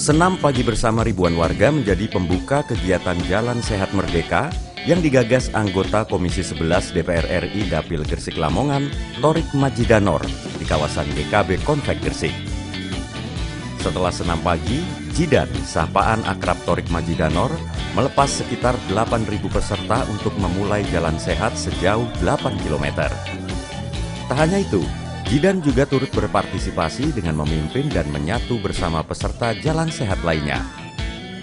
Senam pagi bersama ribuan warga menjadi pembuka kegiatan Jalan Sehat Merdeka yang digagas anggota Komisi 11 DPR RI Dapil Gresik Lamongan, Thorik Madjidanor, di kawasan GKB Konvek Gresik. Setelah senam pagi, Jidan, sapaan akrab Thorik Madjidanor, melepas sekitar 8.000 peserta untuk memulai jalan sehat sejauh 8 km. Tak hanya itu, Jidan juga turut berpartisipasi dengan memimpin dan menyatu bersama peserta jalan sehat lainnya.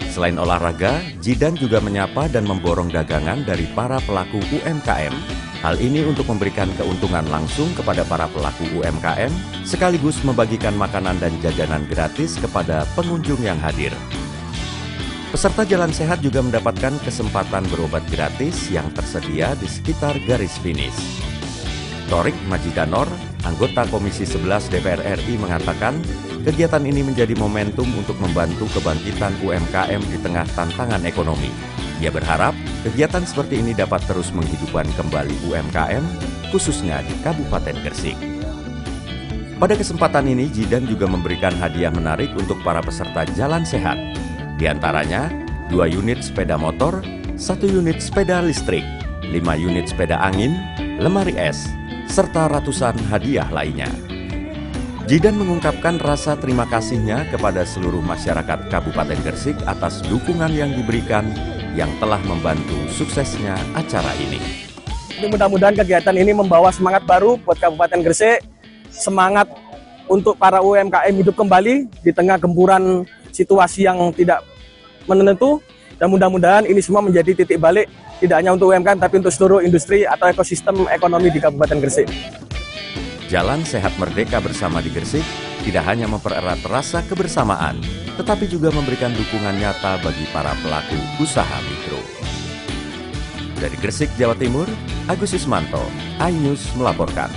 Selain olahraga, Jidan juga menyapa dan memborong dagangan dari para pelaku UMKM. Hal ini untuk memberikan keuntungan langsung kepada para pelaku UMKM, sekaligus membagikan makanan dan jajanan gratis kepada pengunjung yang hadir. Peserta jalan sehat juga mendapatkan kesempatan berobat gratis yang tersedia di sekitar garis finish. Thorik Madjidanor, anggota Komisi 11 DPR RI mengatakan, kegiatan ini menjadi momentum untuk membantu kebangkitan UMKM di tengah tantangan ekonomi. Ia berharap kegiatan seperti ini dapat terus menghidupkan kembali UMKM, khususnya di Kabupaten Gresik. Pada kesempatan ini, Jidan juga memberikan hadiah menarik untuk para peserta jalan sehat. Di antaranya, 2 unit sepeda motor, 1 unit sepeda listrik, 5 unit sepeda angin, lemari es, serta ratusan hadiah lainnya. Jidan mengungkapkan rasa terima kasihnya kepada seluruh masyarakat Kabupaten Gresik atas dukungan yang diberikan yang telah membantu suksesnya acara ini. Mudah-mudahan kegiatan ini membawa semangat baru buat Kabupaten Gresik, semangat untuk para UMKM hidup kembali di tengah gempuran situasi yang tidak menentu, dan mudah-mudahan ini semua menjadi titik balik tidak hanya untuk UMKM tapi untuk seluruh industri atau ekosistem ekonomi di Kabupaten Gresik. Jalan Sehat Merdeka bersama di Gresik tidak hanya mempererat rasa kebersamaan, tetapi juga memberikan dukungan nyata bagi para pelaku usaha mikro. Dari Gresik, Jawa Timur, Agus Ismanto, iNews melaporkan.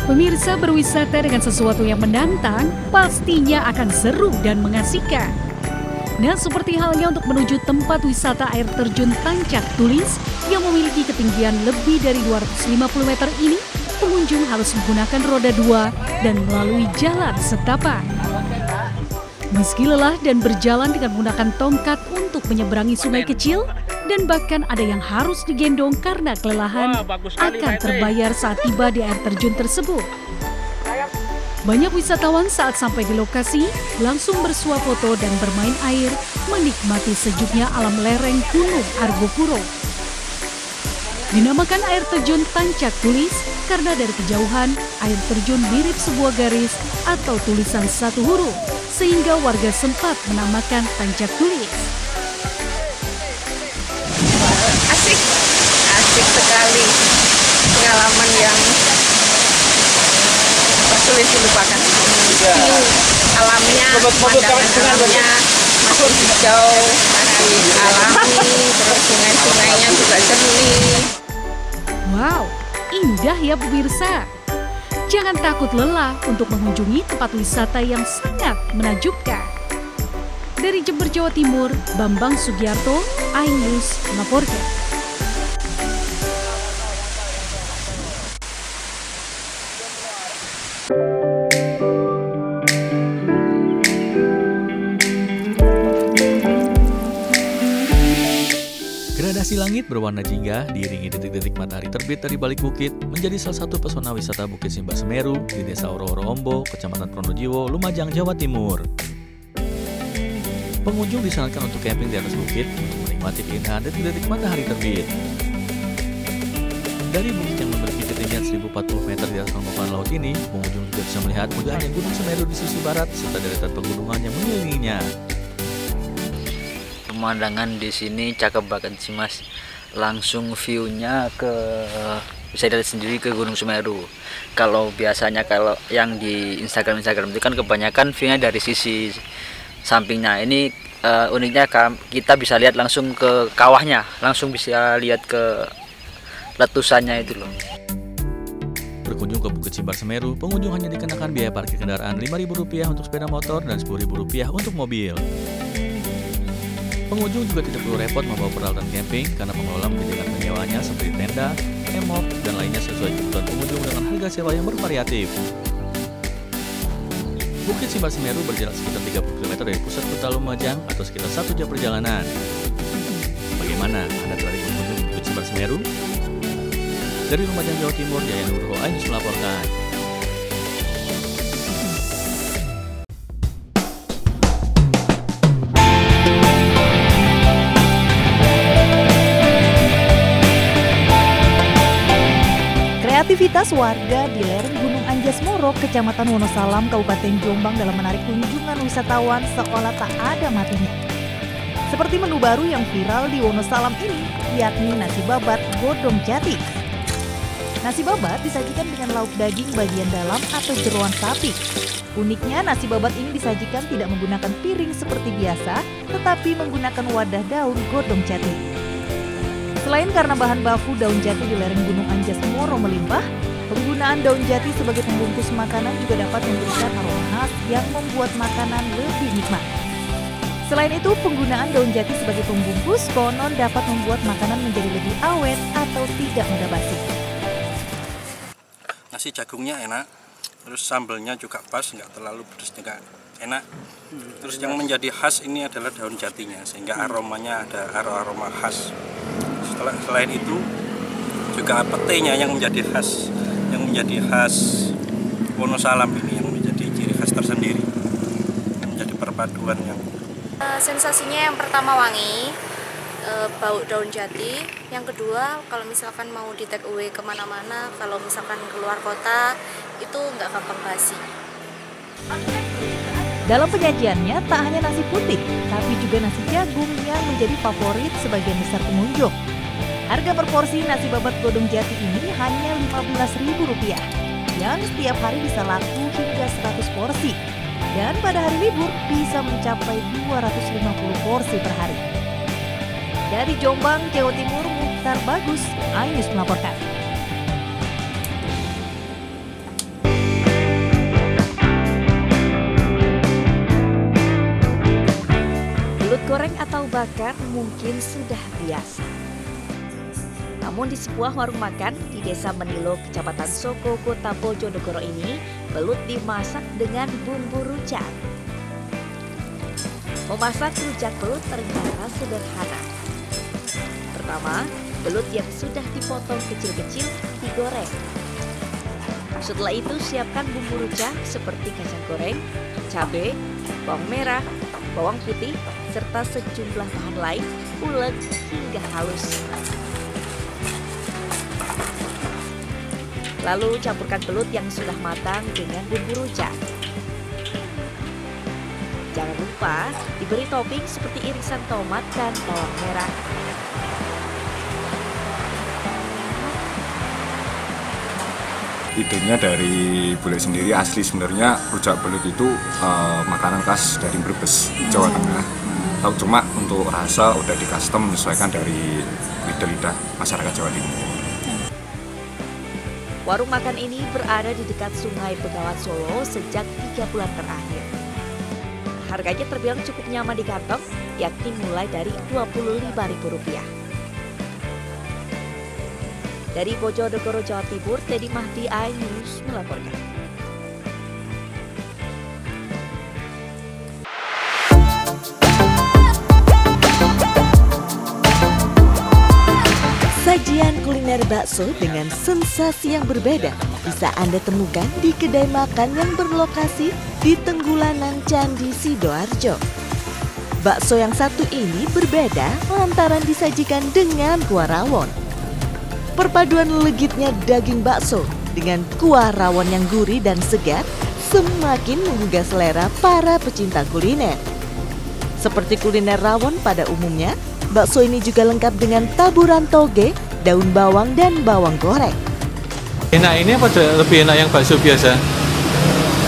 Pemirsa, berwisata dengan sesuatu yang menantang pastinya akan seru dan mengasihkan. Nah, seperti halnya untuk menuju tempat wisata air terjun Tancak Tulis yang memiliki ketinggian lebih dari 250 meter ini, pengunjung harus menggunakan roda 2 dan melalui jalan setapak. Meski lelah dan berjalan dengan menggunakan tongkat untuk menyeberangi sungai kecil, dan bahkan ada yang harus digendong karena kelelahan, akan terbayar saat tiba di air terjun tersebut. Banyak wisatawan saat sampai di lokasi langsung bersuah foto dan bermain air, menikmati sejuknya alam lereng Gunung Argopuro. Dinamakan air terjun Tancak Tulis karena dari kejauhan air terjun mirip sebuah garis atau tulisan satu huruf, sehingga warga sempat menamakan Tancak Tulis. Asik sekali, pengalaman yang sulit dilupakan. Alamnya, pemandangan alamnya masih hijau, masih alami, terus sungai-sungainya juga jernih. Wow, indah ya pemirsa. Jangan takut lelah untuk mengunjungi tempat wisata yang sangat menakjubkan. Dari Jember, Jawa Timur, Bambang Sugiarto, iNews melaporkan. Gradasi langit berwarna jingga diiringi detik-detik matahari terbit dari balik bukit menjadi salah satu pesona wisata Bukit Simbah Semeru di Desa Oro-Oro Ombo, Kecamatan Pronojiwo, Lumajang, Jawa Timur. Pengunjung disarankan untuk camping di atas bukit untuk menikmati keindahan detik-detik matahari terbit. Dari bukit yang memiliki ketinggian 1040 meter di atas permukaan laut ini, pengunjung juga bisa melihat megahnya Gunung Semeru di sisi barat serta deretan pegunungan yang mengelilinginya. Pemandangan di sini cakep banget sih Mas. Langsung view-nya bisa dilihat sendiri ke Gunung Semeru. Kalau biasanya kalau yang di Instagram itu kan kebanyakan view-nya dari sisi sampingnya. Ini uniknya kita bisa lihat langsung ke kawahnya, langsung bisa lihat ke letusannya itu loh. Berkunjung ke Bukit Simbah Semeru, pengunjung hanya dikenakan biaya parkir kendaraan Rp5.000 untuk sepeda motor dan Rp10.000 untuk mobil. Pengunjung juga tidak perlu repot membawa peralatan camping karena pengelola menyediakan penyewanya seperti tenda, hemok, dan lainnya sesuai kebutuhan pengunjung dengan harga sewa yang bervariatif. Bukit Simbar Semeru berjarak sekitar 30 km dari pusat kota Lumajang atau sekitar 1 jam perjalanan. Bagaimana? Anda tertarik mengunjungi Bukit Simbar Semeru? Dari Lumajang, Jawa Timur, Jaya Nugroho Ainus melaporkan. Aktivitas warga di lereng Gunung Anjas Moro, Kecamatan Wonosalam, Kabupaten Jombang dalam menarik kunjungan wisatawan seolah tak ada matinya. Seperti menu baru yang viral di Wonosalam ini, yakni nasi babat godong jati. Nasi babat disajikan dengan lauk daging bagian dalam atau jeroan sapi. Uniknya nasi babat ini disajikan tidak menggunakan piring seperti biasa, tetapi menggunakan wadah daun godong jati. Selain karena bahan baku daun jati di lereng Gunung Anjas Moro melimpah, penggunaan daun jati sebagai pembungkus makanan juga dapat memberikan aroma khas yang membuat makanan lebih nikmat. Selain itu, penggunaan daun jati sebagai pembungkus konon dapat membuat makanan menjadi lebih awet atau tidak mudah basi. Nasi jagungnya enak, terus sambalnya juga pas, nggak terlalu pedas juga enak. Terus yang menjadi khas ini adalah daun jatinya, sehingga aromanya ada aroma khas. Selain itu juga petenya yang menjadi khas Wonosalam ini, yang menjadi ciri khas tersendiri, menjadi perpaduan yang sensasinya yang pertama wangi, bau daun jati. Yang kedua, kalau misalkan mau di take away kemana-mana, kalau misalkan keluar kota itu nggak gampang basi. Dalam penyajiannya tak hanya nasi putih, tapi juga nasi jagung yang menjadi favorit sebagian besar pengunjung. Harga per porsi nasi babat godong jati ini hanya Rp15.000, yang setiap hari bisa laku hingga 100 porsi. Dan pada hari libur bisa mencapai 250 porsi per hari. Dari Jombang, Jawa Timur, Mukhtar Bagus, Ainus melaporkan. Belut goreng atau bakar mungkin sudah biasa. Namun di sebuah warung makan di Desa Menilo, Kecamatan Soko, Kota Bojonegoro ini, belut dimasak dengan bumbu rujak. Memasak rujak belut ternyata sederhana. Pertama, belut yang sudah dipotong kecil-kecil digoreng. Setelah itu siapkan bumbu rujak seperti kacang goreng, cabai, bawang merah, bawang putih, serta sejumlah bahan lain, ulek hingga halus. Lalu campurkan belut yang sudah matang dengan bumbu rujak. Jangan lupa diberi topping seperti irisan tomat dan bawang merah. Idenya dari bule sendiri asli, sebenarnya rujak belut itu makanan khas dari Brebes, Jawa Tengah. Tahu cuma untuk rasa udah di custom menyesuaikan dari lidah-lidah masyarakat Jawa Timur. Warung makan ini berada di dekat Sungai Begawan Solo sejak 3 bulan terakhir. Harganya terbilang cukup nyaman di kantong, yakni mulai dari Rp25.000. Dari Bojonegoro, Jawa Timur, Teddy Mahdi, Ainus melaporkan. Sajian kuliner bakso dengan sensasi yang berbeda bisa Anda temukan di kedai makan yang berlokasi di Tenggulanan Candi Sidoarjo. Bakso yang satu ini berbeda lantaran disajikan dengan kuah rawon. Perpaduan legitnya daging bakso dengan kuah rawon yang gurih dan segar semakin menggugah selera para pecinta kuliner. Seperti kuliner rawon pada umumnya, bakso ini juga lengkap dengan taburan toge, daun bawang, dan bawang goreng. Enak ini apa lebih enak yang bakso biasa?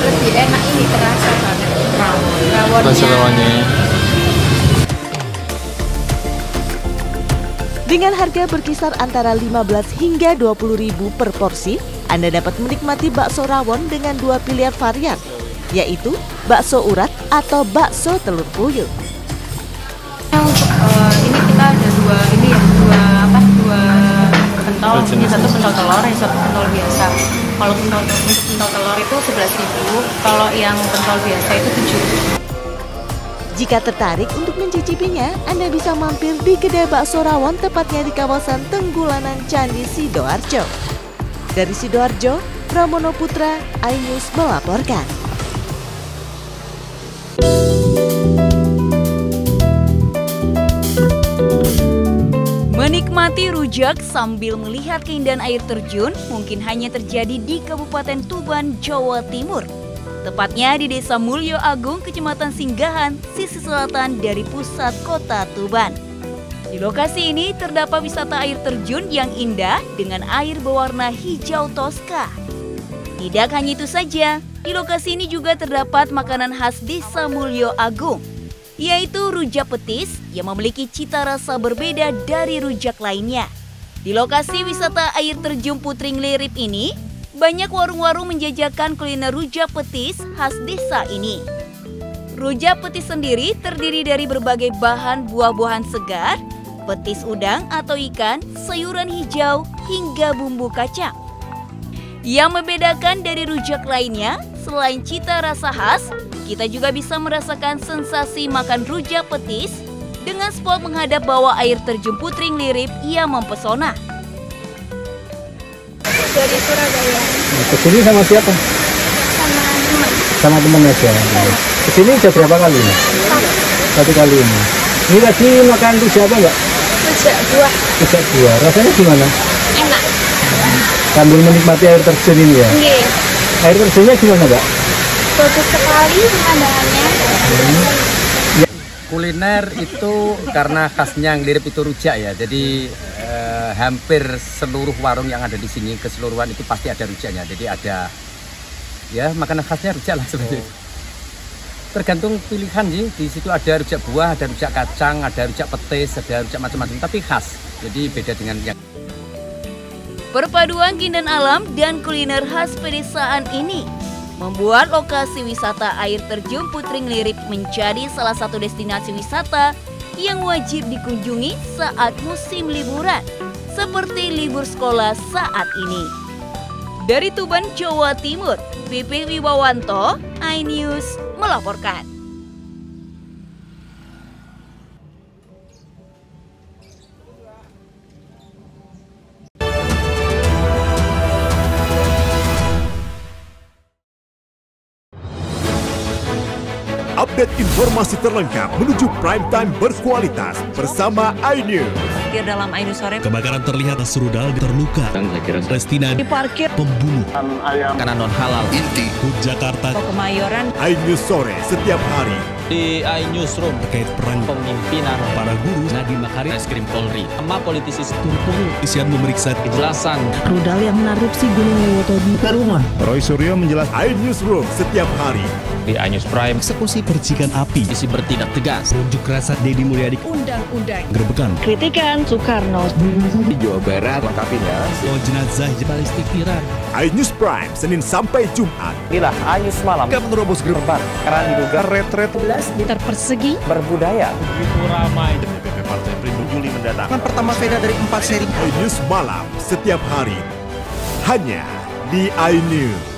Lebih enak ini, terasa banget rawonnya. Bakso rawonnya. Dengan harga berkisar antara 15 hingga 20.000 per porsi, Anda dapat menikmati bakso rawon dengan 2 pilihan varian, yaitu bakso urat atau bakso telur puyuh. Untuk ini kita ada dua pentol, ini satu pentol telur, yang satu pentol biasa. Kalau untuk pentol telur itu 11.000, kalau yang pentol biasa itu 7.000. Jika tertarik untuk mencicipinya, Anda bisa mampir di kedai bakso rawon tepatnya di kawasan Tenggulanan Candi Sidoarjo. Dari Sidoarjo, Pramono Putra, iNews melaporkan. Menikmati rujak sambil melihat keindahan air terjun mungkin hanya terjadi di Kabupaten Tuban, Jawa Timur. Tepatnya di Desa Mulyo Agung, Kecamatan Singgahan, sisi selatan dari pusat kota Tuban. Di lokasi ini terdapat wisata air terjun yang indah dengan air berwarna hijau toska. Tidak hanya itu saja, di lokasi ini juga terdapat makanan khas Desa Mulyo Agung, yaitu rujak petis yang memiliki cita rasa berbeda dari rujak lainnya. Di lokasi wisata air terjun Putring Lirip ini, banyak warung-warung menjajakan kuliner rujak petis khas desa ini. Rujak petis sendiri terdiri dari berbagai bahan buah-buahan segar, petis udang atau ikan, sayuran hijau, hingga bumbu kacang. Yang membedakan dari rujak lainnya, selain cita rasa khas, kita juga bisa merasakan sensasi makan rujak petis dengan spot menghadap bawah air terjun Putring Lirip yang mempesona. Dari Surabaya. Kesini sama siapa? Sama teman. Sama teman aja. Kesini udah berapa kali ini? Satu kali ini. Ini tadi makan rujak apa enggak? Rujak buah. Rujak buah. Rasanya gimana? Enak. Sambil menikmati air terjun ini ya? Iya. Air terjunnya gimana Mbak? Bagus sekali pemandangannya. Kuliner itu karena khasnya yang Lirip itu rujak ya, jadi hampir seluruh warung yang ada di sini keseluruhan itu pasti ada rujaknya. Jadi ada ya makanan khasnya rujak lah seperti itu. Tergantung pilihan sih, di situ ada rujak buah, ada rujak kacang, ada rujak petis, ada rujak macam-macam, tapi khas. Jadi beda dengan yang Perpaduan keindahan alam dan kuliner khas pedesaan ini membuat lokasi wisata air terjun Putring Lirip menjadi salah satu destinasi wisata yang wajib dikunjungi saat musim liburan, seperti libur sekolah saat ini. Dari Tuban, Jawa Timur, Pipih Wibawanto, iNews melaporkan. Update informasi terlengkap menuju prime time berkualitas bersama iNews. Dalam iNews sore, kebakaran terlihat serudal terluka. Palestina diparkir pembunuh Ayam makanan non halal inti Jakarta. Kemayoran. iNews sore setiap hari Di iNewsroom terkait peran pemimpinan para guru Nadiem Makarim, Reskrim Polri, sama politisi Turkulu isian memeriksa kejelasan Rudal yang menarupsi Gunung Lewoto di rumah. Roy Suryo menjelaskan iNewsroom setiap hari di iNews Prime. Eksekusi percikan api isi bertindak tegas. Unjuk rasa Deddy Mulyadi. Undang-undang. Gerebekan. Kritikan Soekarno. Di Jawa Barat lengkapinya. Jenazah balistik Iran. iNews Prime Senin sampai Jumat. Inilah iNews malam. Gak menerobos gerbang Karena diduga retret 11 meter persegi berbudaya. Begitu ramai DPP Partai Perindo Juli mendatang. Pertama sepeda dari 4 seri. iNews malam setiap hari hanya di iNews.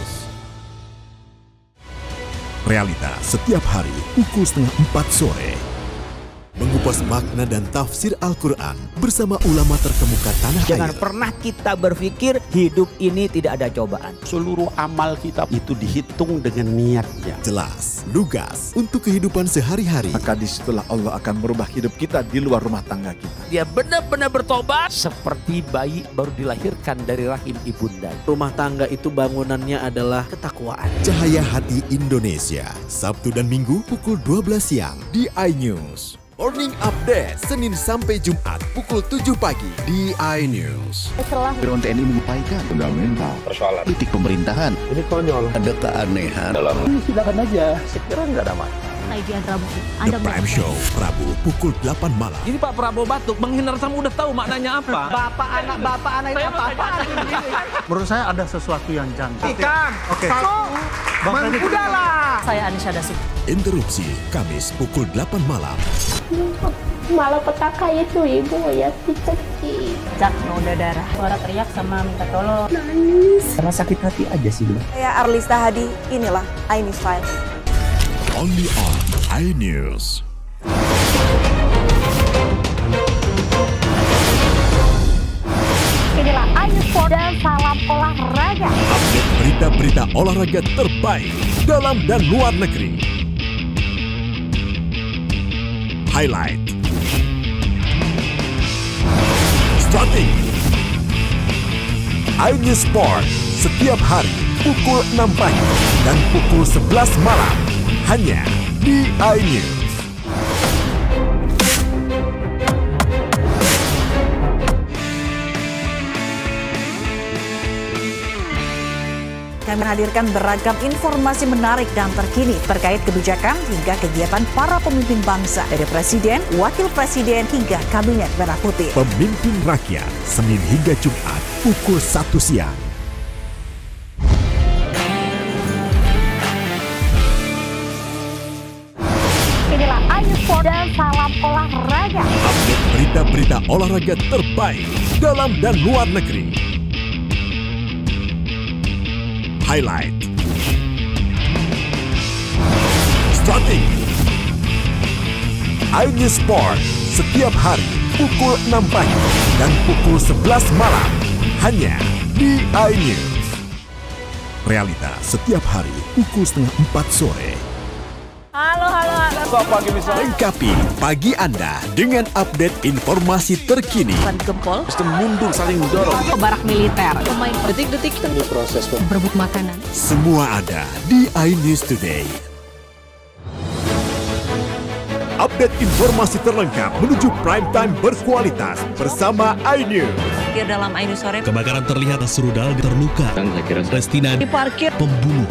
Realita setiap hari pukul 3:30 sore. Mengupas makna dan tafsir Al-Quran bersama ulama terkemuka tanah air. Jangan pernah kita berpikir hidup ini tidak ada cobaan. Seluruh amal kita itu dihitung dengan niatnya. Jelas, lugas untuk kehidupan sehari-hari. Maka disitulah Allah akan merubah hidup kita di luar rumah tangga kita. Dia benar-benar bertobat seperti bayi baru dilahirkan dari rahim ibunda. Rumah tangga itu bangunannya adalah ketakwaan. Cahaya Hati Indonesia, Sabtu dan Minggu pukul 12 siang di iNews. Morning Update, Senin sampai Jumat pukul 7 pagi di iNews. Setelah Dewan TNI menyampaikan fundamental persoalan politik pemerintahan. Ini konyol. Ada keanehan dalam. Silakan aja, sekiranya nggak ada masalah. The Prime Show, Rabu pukul 8 malam. Ini Pak Prabowo batuk, menghina tamu udah tahu maknanya apa? Bapak anak itu apa? Menurut saya ada sesuatu yang janggal. Oke. Udahlah. Saya Anisha Dasik. Interupsi, Kamis pukul 8 malam. Malapetaka itu ibu ya dicekik. Jak noda darah. Suara teriak sama minta tolong. Nangis. Karena sakit hati aja sih, Bang. Saya Arlista Hadi, inilah iNews Files. Only on iNews. Inilah iNews dan salam olahraga. Update berita-berita olahraga terbaik dalam dan luar negeri. Highlight. Starting. iNews Sport setiap hari pukul 6 pagi dan pukul 11 malam hanya di iNews. Kami menghadirkan beragam informasi menarik dan terkini terkait kebijakan hingga kegiatan para pemimpin bangsa dari Presiden, Wakil Presiden hingga Kabinet Merah Putih. Pemimpin Rakyat, Senin hingga Jumat pukul 1 siang. Inilah iNews Sport dan salam olahraga. Update berita-berita olahraga terbaik dalam dan luar negeri. Highlight. Starting. iNews Sport setiap hari pukul 6 pagi dan pukul 11 malam hanya di iNews. Realita setiap hari pukul setengah 4 sore. Halo. Lengkapi pagi Anda dengan update informasi terkini. Gempol. Sistem mundur saling dorong. Barak militer. Pemain detik-detik Proses berebut makanan. semua ada di iNews Today. Update informasi terlengkap menuju prime time berkualitas bersama iNews. Dalam iNews sore. Kebakaran terlihat serudal terluka. Palestina Diparkir. pembunuh.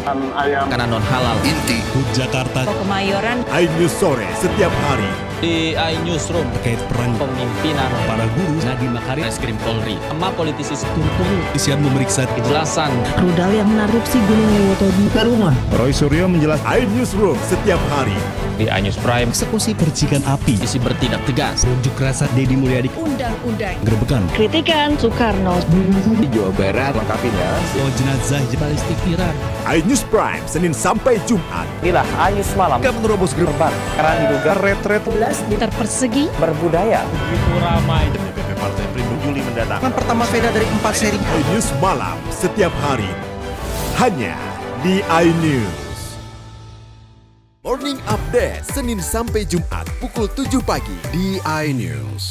Karena non halal. Inti Jakarta. Kemayoran. iNews sore setiap hari. Di iNewsroom Terkait peran pemimpinan para guru. Nadiem Makarim, Reskrim Polri, sama politisi Turkulu, Isian memeriksa kejelasan Rudal yang menarupsi Gunung Lewoto di rumah. Roy Suryo menjelaskan iNewsroom setiap hari. di iNews Prime. eksekusi percikan api. Isi bertindak tegas. Unjuk rasa Deddy Mulyadi. Undang-undang. Gerebekan. Kritikan Soekarno. di Jawa Barat lengkapinya. Oh, jenazah balistik Iran. iNews Prime Senin sampai Jumat. Inilah iNews malam. Gak menerobos Gerbang karena diduga retret Meter persegi. berbudaya. Begitu ramai. DPP Partai Perindo Juli mendatang. Kan pertama sepeda dari 4 seri. iNews malam setiap hari hanya di iNews. Morning Update Senin sampai Jumat pukul 7 pagi di iNews.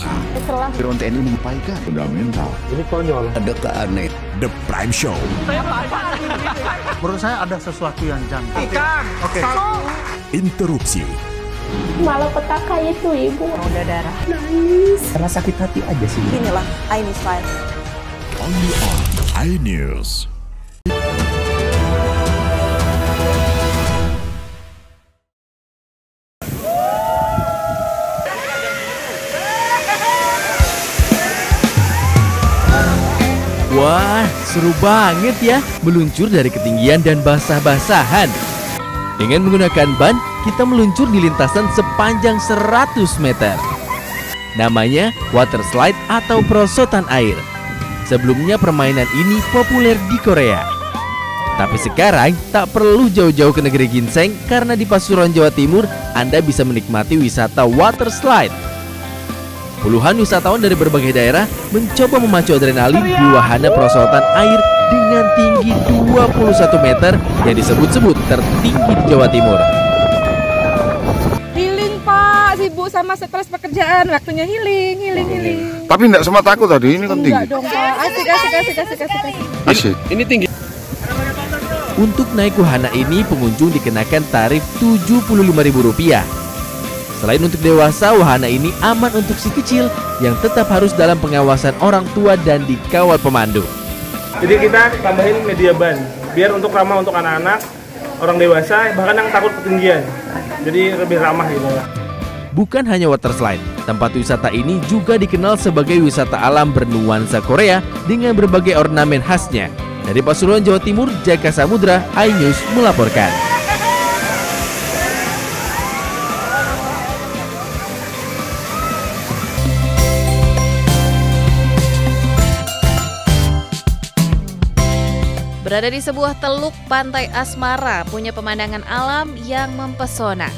Drone TNI menyampaikan fundamental. Ini konyol. Ada keaneh. The Prime Show. Menurut saya ada sesuatu yang janggal. Oke. Interupsi. Malapetaka itu ibu. Noda darah. Nangis. Karena sakit hati aja sih. Inilah iNews Files. Only on iNews. Wah, seru banget ya meluncur dari ketinggian dan basah-basahan. Dengan menggunakan ban, kita meluncur di lintasan sepanjang 100 meter. Namanya water slide atau perosotan air. Sebelumnya permainan ini populer di Korea. Tapi sekarang tak perlu jauh-jauh ke negeri ginseng karena di Pasuruan, Jawa Timur, Anda bisa menikmati wisata water slide. Puluhan wisatawan dari berbagai daerah mencoba memacu adrenalin di wahana perosotan air dengan tinggi 21 meter yang disebut-sebut tertinggi di Jawa Timur. Healing Pak, sibuk sama stres pekerjaan, waktunya healing. Tapi enggak semua takut tadi, ini kan tinggi. Enggak dong Pak, asik. Asik. Ini tinggi. Untuk naik wahana ini pengunjung dikenakan tarif Rp75.000. Selain untuk dewasa, wahana ini aman untuk si kecil yang tetap harus dalam pengawasan orang tua dan dikawal pemandu. Jadi kita tambahin media ban, biar untuk ramah untuk anak-anak, orang dewasa, bahkan yang takut ketinggian. Jadi lebih ramah gitu. Bukan hanya water slide, tempat wisata ini juga dikenal sebagai wisata alam bernuansa Korea dengan berbagai ornamen khasnya. Dari Pasuruan, Jawa Timur, Jaka Samudra, iNews melaporkan. Berada di sebuah teluk, Pantai Asmara punya pemandangan alam yang mempesona.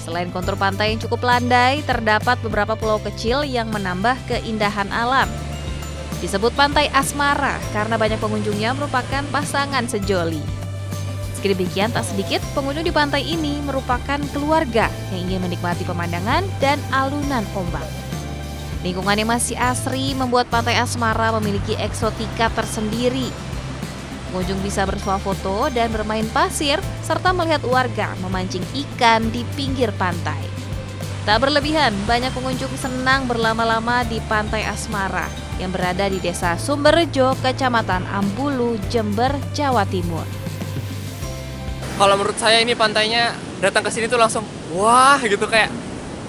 Selain kontur pantai yang cukup landai, terdapat beberapa pulau kecil yang menambah keindahan alam. Disebut Pantai Asmara karena banyak pengunjungnya merupakan pasangan sejoli. Meski demikian, tak sedikit pengunjung di pantai ini merupakan keluarga yang ingin menikmati pemandangan dan alunan ombak. Lingkungan yang masih asri membuat Pantai Asmara memiliki eksotika tersendiri. Pengunjung bisa bersuah foto dan bermain pasir, serta melihat warga memancing ikan di pinggir pantai. Tak berlebihan, banyak pengunjung senang berlama-lama di Pantai Asmara yang berada di Desa Sumberjo, Kecamatan Ambulu, Jember, Jawa Timur. Kalau menurut saya ini pantainya, datang ke sini tuh langsung wah gitu, kayak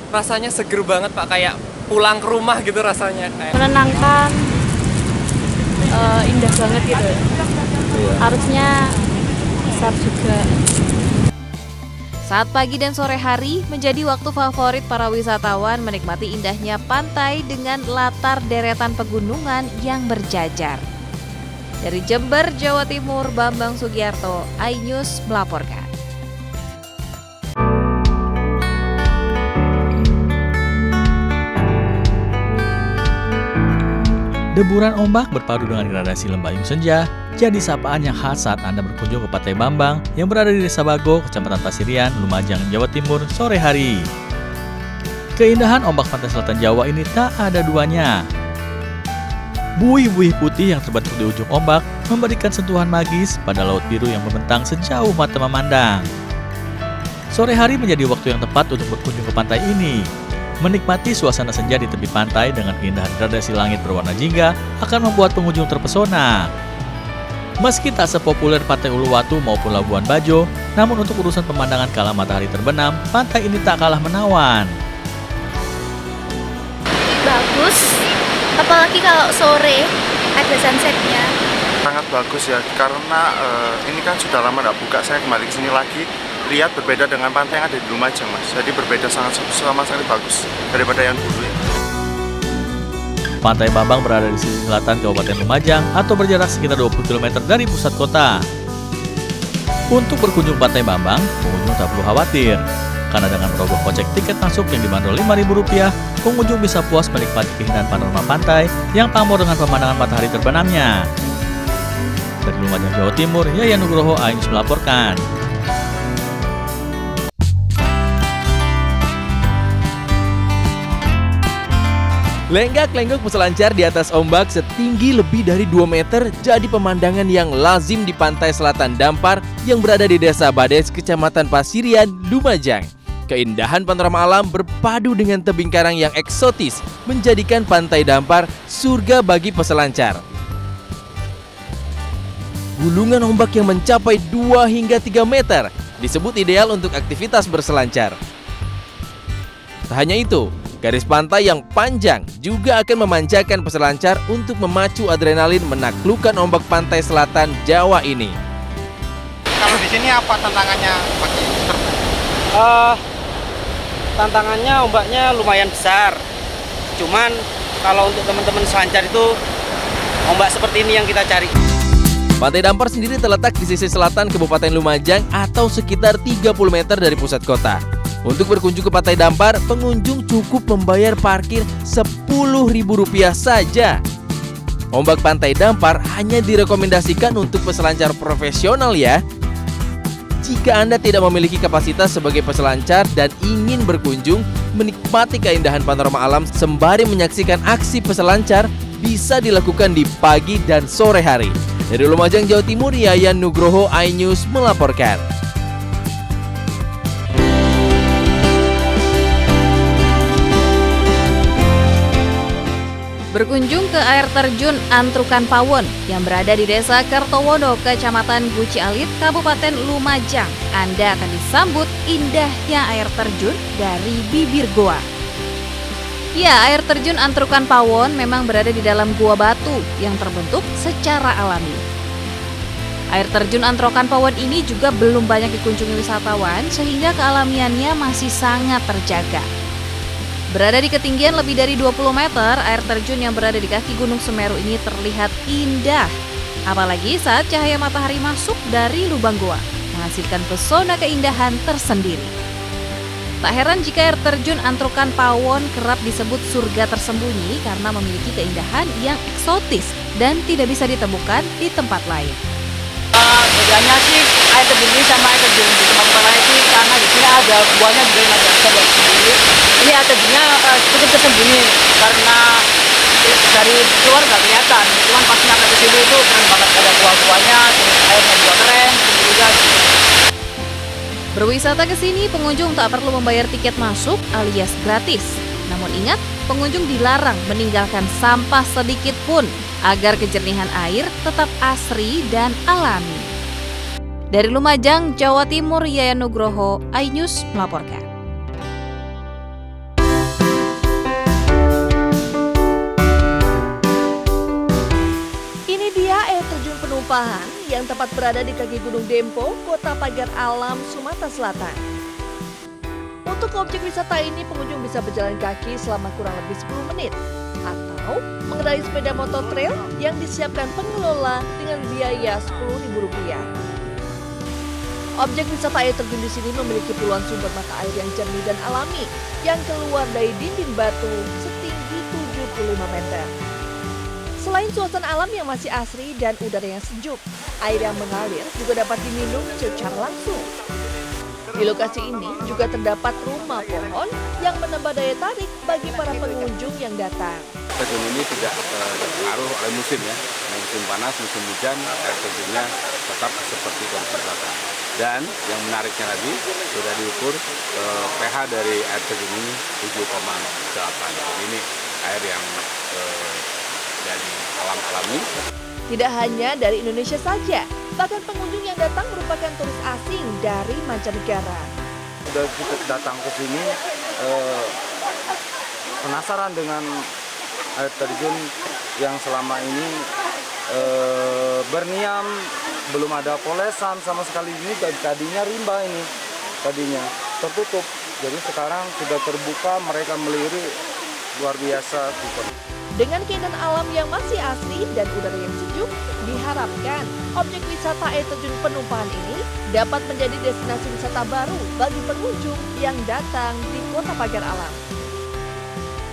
rasanya seger banget Pak, kayak pulang ke rumah gitu rasanya. Menenangkan, indah banget gitu. Harusnya besar juga. Saat pagi dan sore hari menjadi waktu favorit para wisatawan menikmati indahnya pantai dengan latar deretan pegunungan yang berjajar. Dari Jember, Jawa Timur, Bambang Sugiarto, iNews melaporkan. Deburan ombak berpadu dengan gradasi lembayung senja jadi sapaan yang khas saat Anda berkunjung ke Pantai Bambang yang berada di Desa Bago, Kecamatan Pasirian, Lumajang, Jawa Timur sore hari. Keindahan ombak pantai selatan Jawa ini tak ada duanya. Buih-buih putih yang terbentuk di ujung ombak memberikan sentuhan magis pada laut biru yang membentang sejauh mata memandang. Sore hari menjadi waktu yang tepat untuk berkunjung ke pantai ini. Menikmati suasana senja di tepi pantai dengan keindahan gradasi langit berwarna jingga akan membuat pengunjung terpesona. Meski tak sepopuler Pantai Uluwatu maupun Labuan Bajo, namun untuk urusan pemandangan kala matahari terbenam, pantai ini tak kalah menawan. Bagus, apalagi kalau sore ada sunsetnya. Sangat bagus ya, karena ini kan sudah lama nggak buka, saya kembali ke sini lagi. Lihat berbeda dengan pantai yang ada di Lumajang, Mas. Jadi berbeda sama sekali bagus daripada yang dulu ya. Pantai Bambang berada di sisi selatan Kabupaten Lumajang atau berjarak sekitar 20 km dari pusat kota. Untuk berkunjung Pantai Bambang, pengunjung tak perlu khawatir. Karena dengan merogoh kocek tiket masuk yang dibanderol Rp5.000, pengunjung bisa puas menikmati keindahan panorama pantai yang pamor dengan pemandangan matahari terbenamnya. Dari Lumajang, Jawa Timur, Yayan Nugroho, iNews melaporkan. Lenggak-lenggok peselancar di atas ombak setinggi lebih dari 2 meter jadi pemandangan yang lazim di pantai selatan Dampar yang berada di Desa Bades, Kecamatan Pasirian, Lumajang. Keindahan panorama alam berpadu dengan tebing karang yang eksotis menjadikan Pantai Dampar surga bagi peselancar. Gulungan ombak yang mencapai 2 hingga 3 meter disebut ideal untuk aktivitas berselancar. Tak hanya itu, garis pantai yang panjang juga akan memanjakan peselancar untuk memacu adrenalin menaklukkan ombak pantai selatan Jawa ini. Kalau di sini apa tantangannya bagi terbang? Tantangannya ombaknya lumayan besar. Cuman kalau untuk teman-teman selancar itu ombak seperti ini yang kita cari. Pantai Dampar sendiri terletak di sisi selatan Kabupaten Lumajang atau sekitar 30 meter dari pusat kota. Untuk berkunjung ke Pantai Dampar, pengunjung cukup membayar parkir Rp10.000 saja. Ombak Pantai Dampar hanya direkomendasikan untuk peselancar profesional ya. Jika Anda tidak memiliki kapasitas sebagai peselancar dan ingin berkunjung, menikmati keindahan panorama alam sembari menyaksikan aksi peselancar bisa dilakukan di pagi dan sore hari. Dari Lumajang, Jawa Timur, Yayan Nugroho, iNews melaporkan. Berkunjung ke air terjun Antrukan Pawon yang berada di Desa Kertowono, Kecamatan Guci Alit, Kabupaten Lumajang, Anda akan disambut indahnya air terjun dari bibir goa. Ya, air terjun Antrukan Pawon memang berada di dalam gua batu yang terbentuk secara alami. Air terjun Antrukan Pawon ini juga belum banyak dikunjungi wisatawan sehingga kealamiannya masih sangat terjaga. Berada di ketinggian lebih dari 20 meter, air terjun yang berada di kaki Gunung Semeru ini terlihat indah Apalagi saat cahaya matahari masuk dari lubang gua, menghasilkan pesona keindahan tersendiri. Tak heran jika air terjun Antrokan Pawon kerap disebut surga tersembunyi karena memiliki keindahan yang eksotis dan tidak bisa ditemukan di tempat lain. Bedanya sih air terjun ini sama air terjun di tempat-tempat lain sih karena di sini ada buahnya juga yang bisa lihat sendiri. Ini air terjunnya cukup tersembunyi karena dari luar nggak kelihatan. Cuman pas nyampe ke sini itu keren banget, ada buah-buahnya, terus airnya juga keren, juga. Berwisata ke sini pengunjung tak perlu membayar tiket masuk alias gratis. Namun ingat, pengunjung dilarang meninggalkan sampah sedikit pun agar kejernihan air tetap asri dan alami. Dari Lumajang, Jawa Timur, Yayan Nugroho, iNews melaporkan. Ini dia air terjun Penumpahan yang tepat berada di kaki Gunung Dempo, Kota Pagar Alam, Sumatera Selatan. Untuk objek wisata ini pengunjung bisa berjalan kaki selama kurang lebih 10 menit atau mengendarai sepeda motor trail yang disiapkan pengelola dengan biaya Rp10.000. Objek wisata air terjun di sini memiliki puluhan sumber mata air yang jernih dan alami yang keluar dari dinding batu setinggi 75 meter. Selain suasana alam yang masih asri dan udara yang sejuk, air yang mengalir juga dapat diminum secara langsung. Di lokasi ini juga terdapat rumah pohon yang menambah daya tarik bagi para pengunjung yang datang. Terjun ini tidak terpengaruh oleh musim ya, musim panas, musim hujan, air terjunnya tetap seperti kondisi selatan. Dan yang menariknya lagi sudah diukur pH dari air terjun ini 7,8. Jadi ini air yang dari alam alami. Tidak hanya dari Indonesia saja, bahkan pengunjung yang datang merupakan turis asing dari mancanegara. Sudah cukup datang ke sini penasaran dengan air terjun yang selama ini berniam, belum ada polesan sama sekali. Ini tadinya rimba, ini tadinya tertutup, jadi sekarang sudah terbuka, mereka melirik luar biasa. Dengan keindahan alam yang masih asri dan udara yang sejuk, diharapkan objek wisata air terjun Penumpahan ini dapat menjadi destinasi wisata baru bagi pengunjung yang datang di Kota Pagar Alam.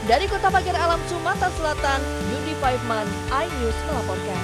Dari Kota Pagar Alam, Sumatera Selatan, Yudi Paifman, iNews melaporkan.